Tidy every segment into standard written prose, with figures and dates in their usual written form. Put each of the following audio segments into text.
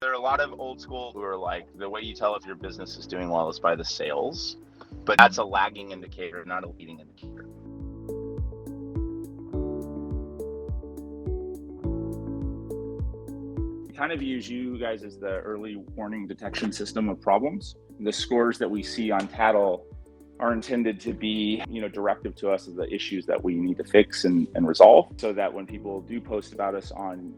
There are a lot of old school who are like, the way you tell if your business is doing well is by the sales, but that's a lagging indicator, not a leading indicator. Kind of use you guys as the early warning detection system of problems. The scores that we see on Tattle are intended to be, directive to us of the issues that we need to fix and resolve, so that when people do post about us on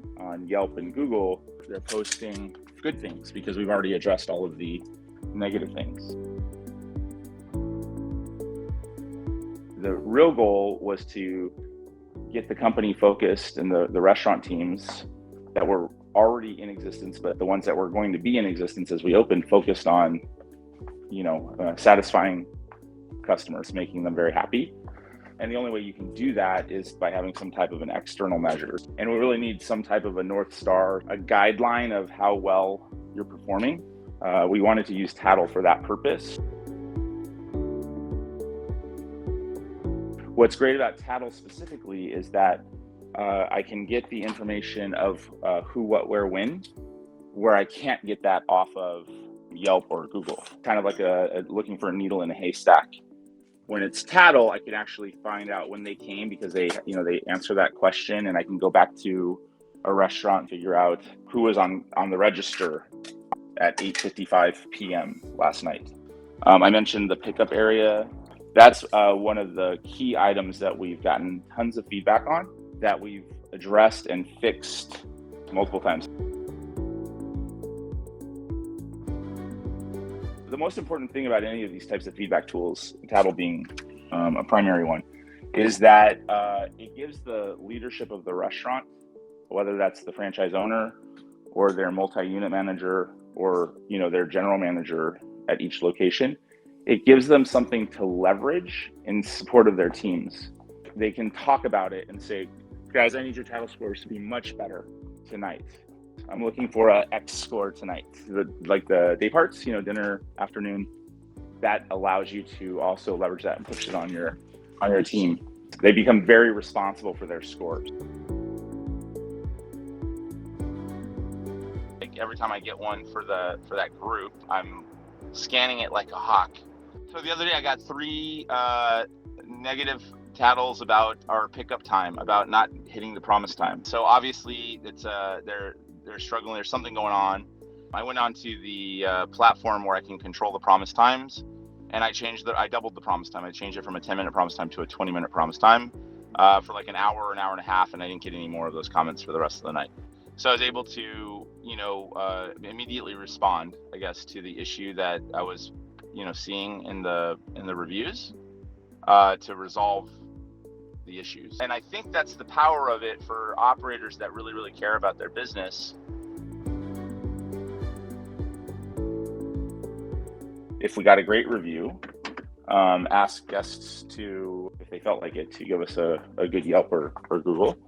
Yelp and Google, they're posting good things because we've already addressed all of the negative things. The real goal was to get the company focused and the restaurant teams that were already in existence, but the ones that were going to be in existence as we opened, focused on, satisfying customers, making them very happy. And the only way you can do that is by having some type of an external measure. And we really need some type of a North Star, a guideline of how well you're performing. We wanted to use Tattle for that purpose. What's great about Tattle specifically is that I can get the information of who, what, where, when, where I can't get that off of Yelp or Google. Kind of like looking for a needle in a haystack. When it's Tattle, I can actually find out when they came because they answer that question, and I can go back to a restaurant and figure out who was on the register at 8:55 p.m. last night. I mentioned the pickup area. That's one of the key items that we've gotten tons of feedback on, that we've addressed and fixed multiple times. The most important thing about any of these types of feedback tools, Tattle being a primary one, is that it gives the leadership of the restaurant, whether that's the franchise owner or their multi-unit manager or their general manager at each location, it gives them something to leverage in support of their teams. They can talk about it and say, guys, I need your Tattle scores to be much better tonight. I'm looking for a X score tonight. Like the day parts, dinner, afternoon, that allows you to also leverage that and push it on your team. They become very responsible for their scores. Like every time I get one for that group, I'm scanning it like a hawk. So the other day I got 3 negative Tattles about our pickup time, about not hitting the promise time. So obviously it's they're struggling. There's something going on. I went onto the platform where I can control the promise times, and I doubled the promise time. I changed it from a 10-minute promise time to a 20-minute promise time for like an hour and a half, and I didn't get any more of those comments for the rest of the night. So I was able to, immediately respond, I guess, to the issue that I was, seeing in the reviews to resolve the issues. And I think that's the power of it for operators that really, really care about their business. If we got a great review, ask guests to, if they felt like it, to give us a good Yelp or Google.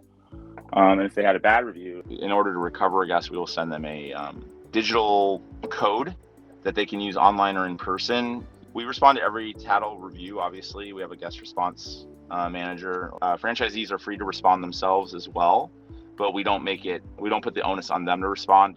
And if they had a bad review, in order to recover a guest, we will send them a digital code that they can use online or in person. We respond to every Tattle review. Obviously, we have a guest response manager. Franchisees are free to respond themselves as well, but we don't put the onus on them to respond.